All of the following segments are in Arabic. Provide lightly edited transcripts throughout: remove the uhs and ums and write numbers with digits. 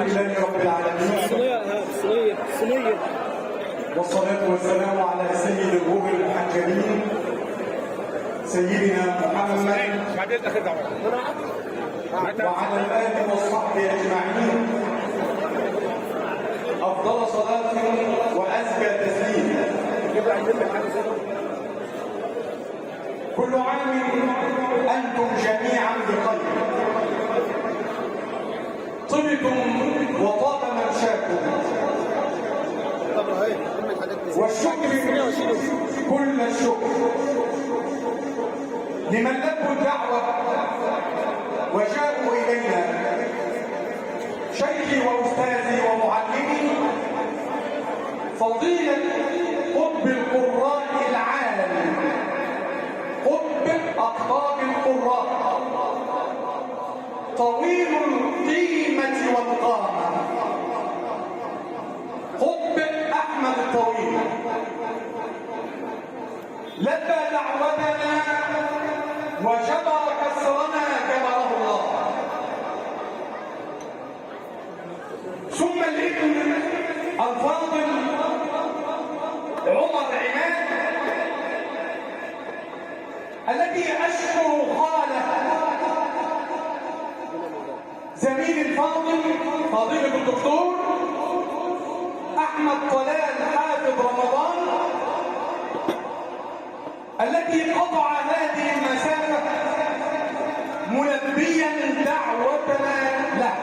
لله رب العالمين، والصلاة والسلام على سيد الروح المحجبين سيدنا محمد وعلى الآل والصحب أجمعين، أفضل صلاة وأزكى تسليم. كل عام أنتم جميعا بخير، طبتم وطاب ممشاكم، والشكر كل الشكر لمن لبوا الدعوة وجاءوا إلينا، شيخي وأستاذي ومعلمي فضيلة قطب القراء العالم، قطب أقطاب القراء، طويل القيمة والقامة، قطب أحمد الطويل، لبى دعوتنا وجبر كسرنا جبره الله. ثم الابن الفاضل عمر عماد الذي أشكر خاله زميل الفاضل فضيلة الدكتور أحمد طلال حافظ رمضان الذي قطع هذه المسافة ملبيا دعوتنا له.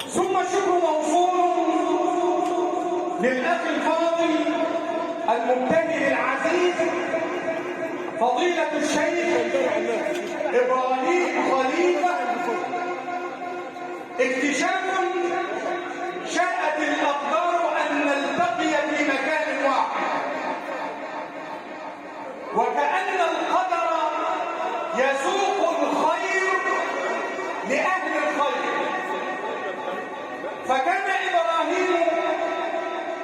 ثم الشكر موصول للأخ الفاضل المبتهل العزيز فضيلة الشيخ إبراهيم خليفة، اكتشاف شاءت الأقدار أن نلتقي في مكان واحد، وكأن القدر يسوق الخير لأهل الخير. فكان إبراهيم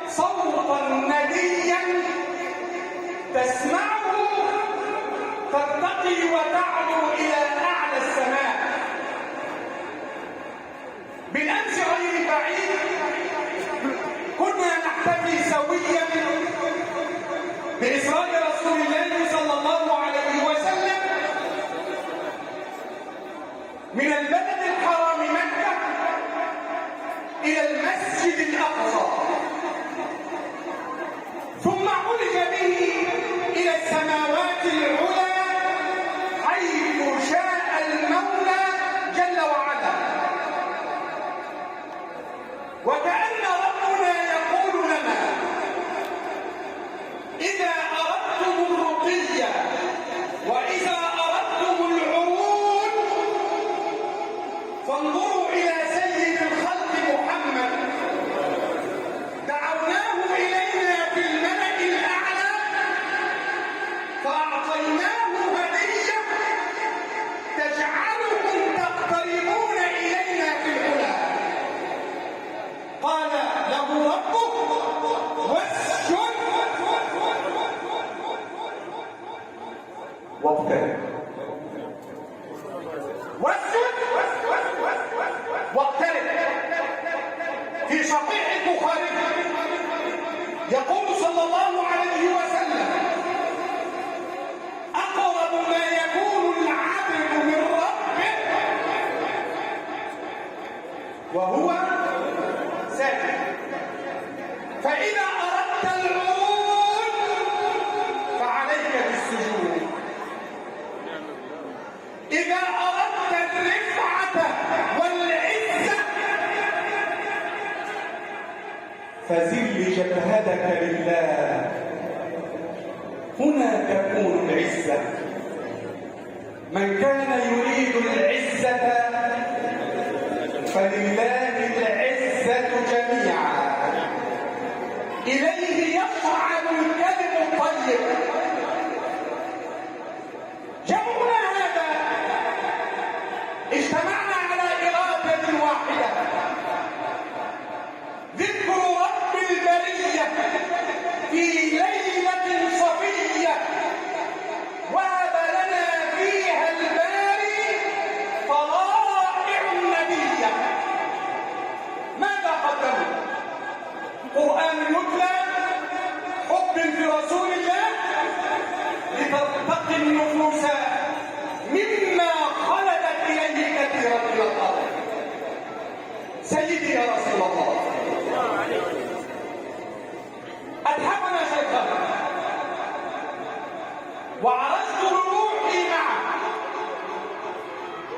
صوتا نديا تسمعه ترتقي وتعلو إلى أعلى السماء. بالأمس غير بعيد كنا نحتفي سويا بإسراء رسول الله صلى الله عليه وسلم من البلد الحرام مكة إلى المسجد الأقصى، ثم عرج به إلى السماوات العلى حيث شاء المولى جل وعلا. وكأن ربنا يقول لنا: إذا أردتم الرقي وإذا أردتم العروج فانظروا إلى سيد الخلق محمد، دعوناه إلينا في الملأ الأعلى فأعطيناه هدية تجعلكم تقتربون إلينا في العلا. قال له ربه: واسجد واقترب. واسجد واقترب. في صحيح البخاري يقول صلى الله عليه وسلم: أقرب ما يكون العبد من ربه وهو ساجد. فإذا أردت العروج فعليك بالسجود، إذا أردت الرفعة والعزة فزل جبهتك لله، هنا تكون العزة. من كان يريد العزة فلله العزة جميعا، إليه يصعد الكلم الطيب. جمعنا هذا اجتمعنا على إرادة واحدة: ذكر رب البرية في ليلة صفية وهب لنا فيها الباري فضائع أتحفنا شيخنا وعرجت بروحي معه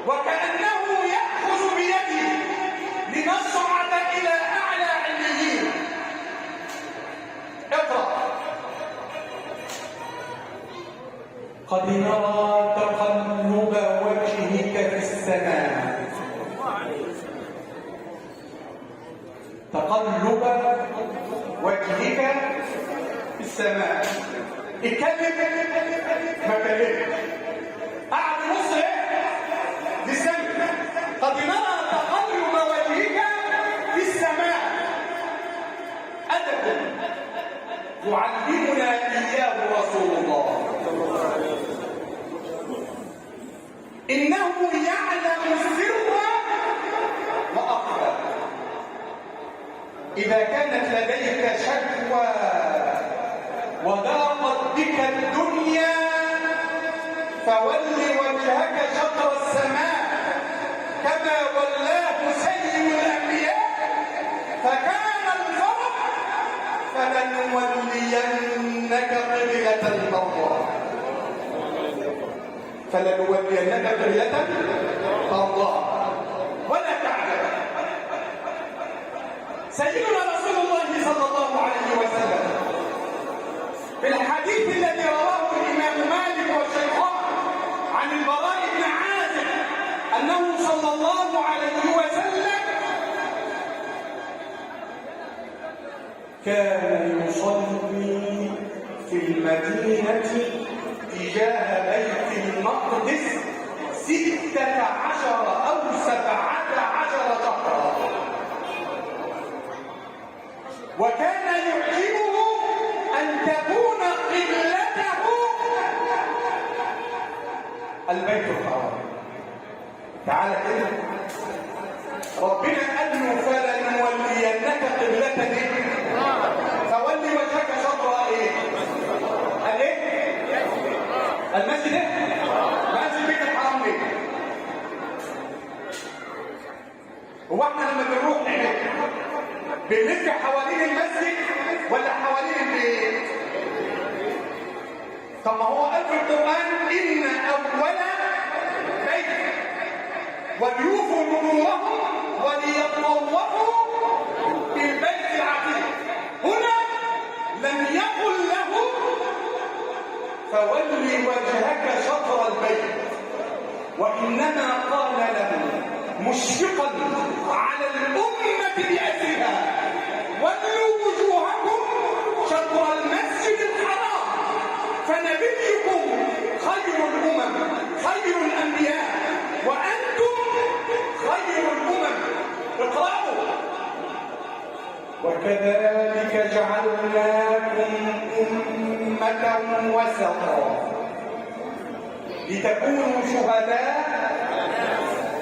وكأنه يأخذ بيدي لنصعد إلى أعلى عليين. اقرأ. قد نرى تقلب وجهك في السماء. تقلب وجهك في السماء. اتكلم ما كلمت. قعد نص للسماء. قد نرى تقلب وجهك في السماء. أدب يعلمنا إياه رسول الله. إنه يعلم السر وأخفى. إذا كانت لديك شكوى وضاقت بك الدنيا فول وجهك شطر السماء كما ولاه سيد الأنبياء فكان الفرح فلنولينك قبلة الله. فلنولينك قبلة الله ولا تعلم. سيدنا رسول الله صلى الله عليه وسلم في الحديث الذي رواه الإمام مالك والشيخان عن البراء بن عازب أنه صلى الله عليه وسلم كان يصلي في المدينة تجاه بيت المقدس 16 أو 17 شهرا. وكان يعجبه أن تكون قبلته البيت الحرام. تعالى كده ربنا قال له فلنولينك قبلة فولي وجهك شطر ايه؟ قال ايه؟ المسجد ايه؟ مسجد بيت الحرام ليه؟ هو احنا لما بنروح هناك بنلف حوالين المسجد ولا حوالين البيت؟ طب ما هو قال في القرآن إن أول بيت وليوفوا نذورهم وليطوفوا بالبيت العتيق. هنا لم يقل له فولي وجهك شطر البيت وإنما قال له مشفقا على الأمة بأسرها ولوا وجوهكم شطر المسجد الحرام فنبيكم خير الأمم خير الأنبياء وأنتم خير الأمم. اقرأوا. وكذلك جعلناكم أمة وسطا لتكونوا شهداء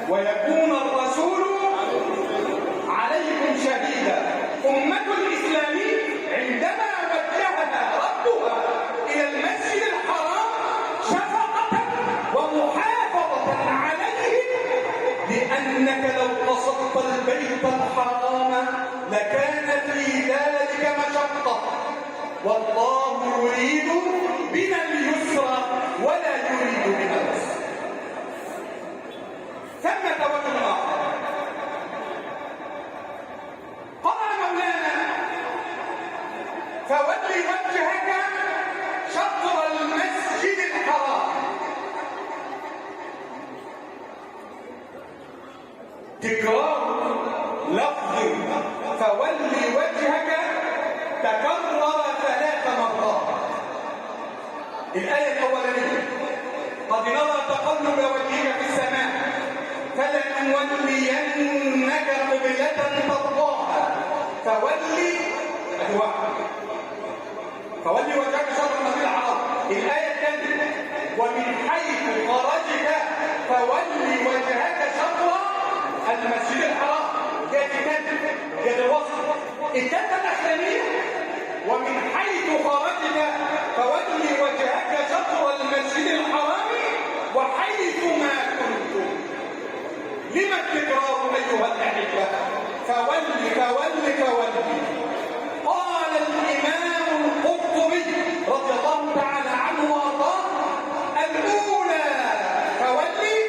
ويكون الرسول عليكم شهيدا. أمة الإسلام عندما وجهها ربها إلى المسجد الحرام شفقة ومحافظة عليه لأنك لو قصدت البيت الحرام لكان في ذلك مشقة والله يريد بنا اليسر ولا يريد بنا العسر. ثمة وجه آخر قال مولانا فولي وجهك شطر المسجد الحرام. تكرار لفظ فولي وجهك تكرر 3 مرات. الآية الأولانية قد نرى تقلب وجهك في السماء فلنولينك قبلة ترضاها فولي فولي وجهك شطر المسجد الحرام. الآية الثانية ومن حيث خرجت فولي وجهك شطر المسجد الحرام. جاءت الوصف. الثالثة الأخرانية ومن حيث خرجت فولي وجهك شطر المسجد الحرام وحيث ما كنتم. لما التكرار أيها الأحبة؟ قال الإمام القرطبي رضي الله تعالى عنه وأرضاه: الأولى فولي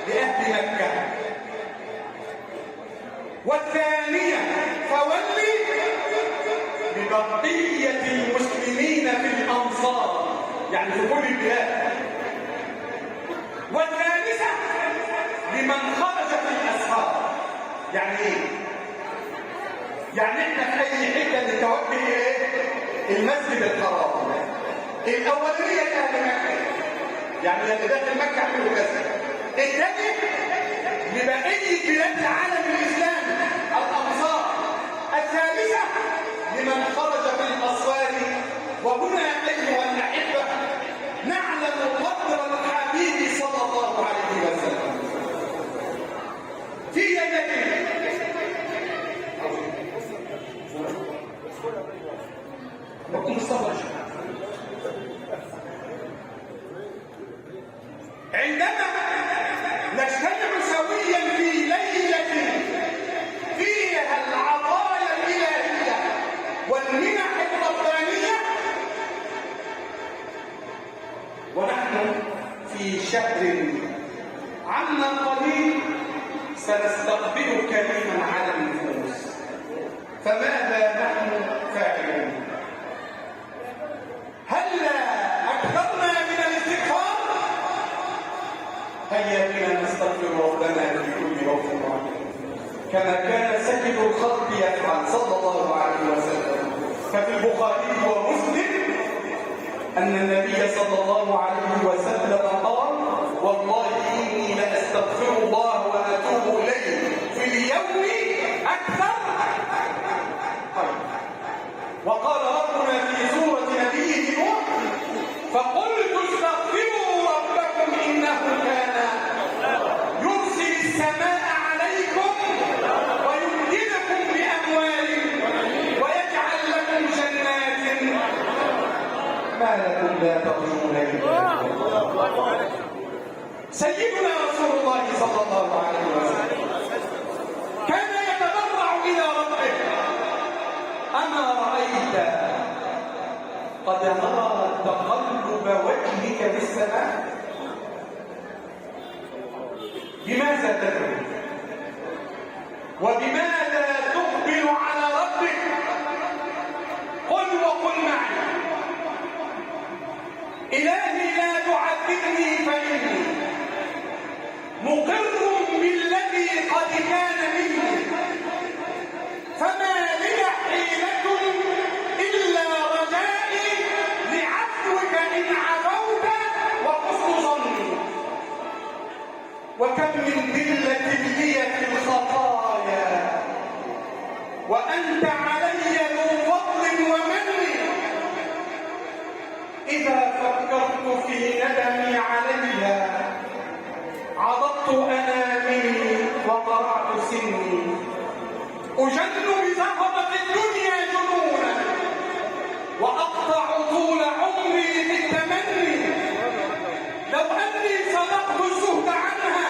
لأهل مكة، والثانية فولي لبقية المسلمين في الأمصار، يعني في كل البلاد، والثالثة لمن خرج في الأسفار. يعني ايه؟ يعني احنا في اي حته نتوجه ايه؟ المسجد الحرام. الاولانيه لاهل مكه، يعني اللي داخل مكه يعملوا كذا. الثاني لبقيه بلاد العالم الاسلامي الامصار. الثالثه لمن خرج في الاسوار. وهنا ايها الاحبه نعلم قدر الحبيب صلى الله عليه وسلم. في يده عندما نجتمع سويا في ليلة فيها العطايا الإلهية والمنح الربانية، ونحن في شهر عما قليل سنستقبل كريما على النفوس، فماذا نحن فاعلون؟ هلا أكثرنا من الاستغفار؟ هيا بنا نستغفر ربنا في كل وقت كما كان سيد الخلق يفعل صلى الله عليه وسلم. ففي البخاري ومسلم أن النبي صلى الله عليه وسلم قال: والله إني لأستغفر الله وأتوب إليه في اليوم أكثر. وقال ربنا في سورة نبيه نوح: فقلت استغفروا ربكم إنه كان يرسل السماء عليكم ويمددكم بأموال ويجعل لكم جنات ما لكم لا ترجون لله. سيدنا رسول الله صلى الله عليه وسلم كان يتضرع إلى ربه: أما رأيت قد نرى تقلب وجهك في السماء؟ بماذا تدعو؟ وبماذا تقبل على ربك؟ قل وقل معي: إلهي لا تعذبني فإني مقر بالذي قد كان مني، فما لي حيلة إلا رجائي لعفوك إن عفوت وحسن ظني. وكم من ذلة لي في الخطايا وأنت علي ذو فضل ومن. إذا فكرت في ندمي عليها عضضت أنامي وقرعت سني، أجن بزهرة الدنيا جنونا وأقطع طول عمري في التمني. لو أني صدقت الزهد عنها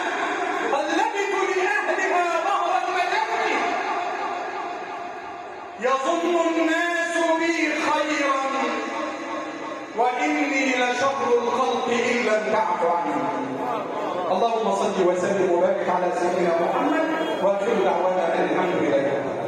قلبت لأهلها ظهر المجد. يظن الناس بي خيرا وإني لشر الخلق إن لم تعف عني. اللهم صل وسلم وبارك على سيدنا محمد، واخر دعوانا الحمد لله.